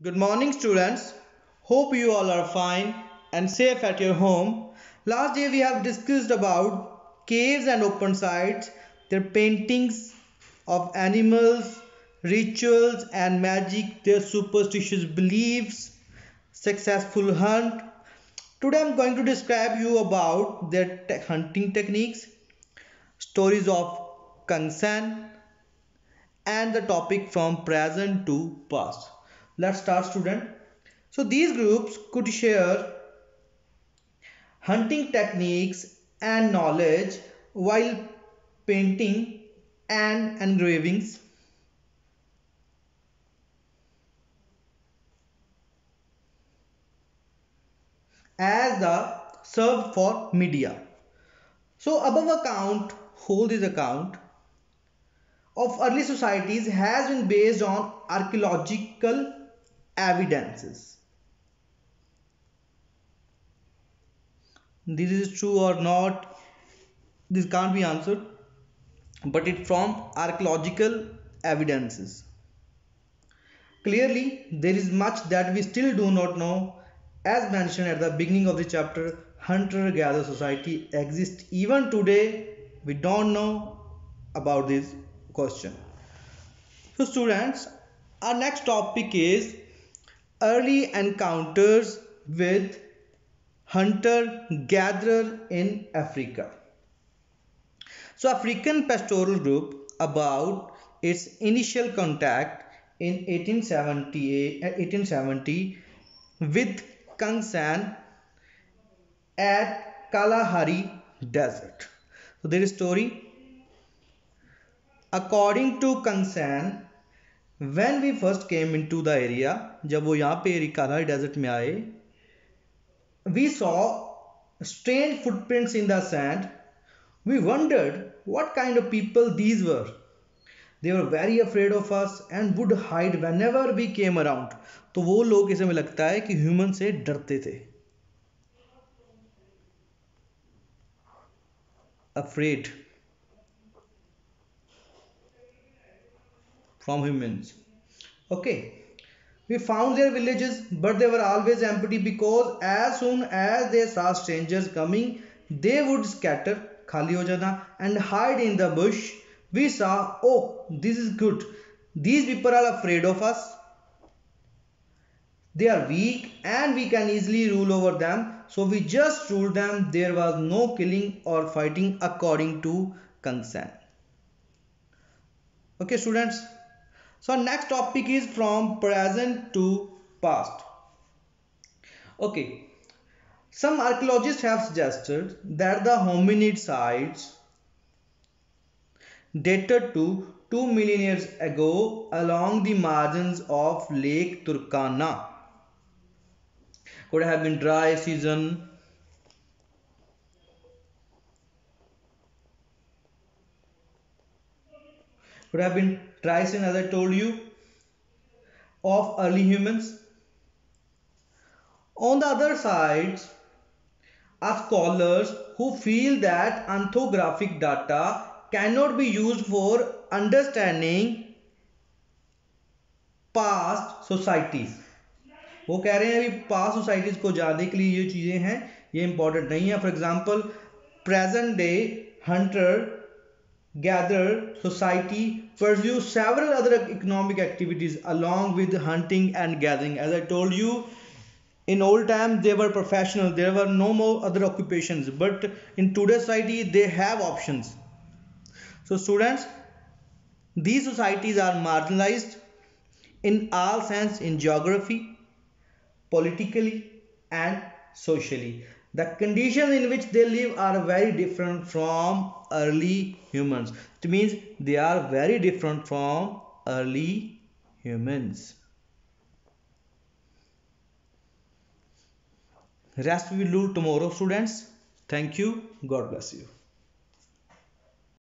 Good morning, students. Hope you all are fine and safe at your home. Last day we have discussed about caves and open sites, their paintings of animals, rituals and magic, their superstitious beliefs, successful hunt. Today I'm going to describe you about their hunting techniques, stories of Kangsan and the topic from present to past. Let's start, student. So these groups could share hunting techniques and knowledge while painting and engravings as the served for media. So above account, hold this account of early societies has been based on archaeological evidences. This is true or not, this can't be answered, but it from archaeological evidences. Clearly, there is much that we still do not know. As mentioned at the beginning of the chapter, hunter-gatherer society exists even today. We don't know about this question. So students, our next topic is early encounters with hunter-gatherer in Africa. So African Pastoral Group about its initial contact in 1870 with Kangsan at Kalahari Desert. So there is story. According to Kangsan, when we first came into the area, जब वो यहाँ पे Kalahari Desert में आए, we saw strange footprints in the sand. We wondered what kind of people these were. They were very afraid of us and would hide whenever we came around. तो वो लोग इसे हमें लगता है कि ह्यूमन से डरते थे. Afraid from humans. Okay. We found their villages, but they were always empty because as soon as they saw strangers coming, they would scatter, khali ho jana, and hide in the bush. We saw, oh, this is good. These people are afraid of us. They are weak and we can easily rule over them. So we just ruled them. There was no killing or fighting according to consent. Okay, students. So next topic is from present to past. Okay, some archaeologists have suggested that the hominid sites dated to 2 million years ago along the margins of Lake Turkana. Could have been dry season. Could have been dry season, as I told you, of early humans. On the other side are scholars who feel that ethnographic data cannot be used for understanding past societies. वो कह रहे हैं अभी past societies को जानने के लिए ये चीज़ें हैं, ये इंपॉर्टेंट नहीं है. For example present day Hunter gatherer society pursue several other economic activities along with hunting and gathering. As I told you, in old time they were professional, there were no more other occupations, but in today's society they have options. So students, these societies are marginalized in all sense, in geography, politically and socially. The conditions in which they live are very different from early humans. It means they are very different from early humans. Rest we will do tomorrow, students. Thank you. God bless you.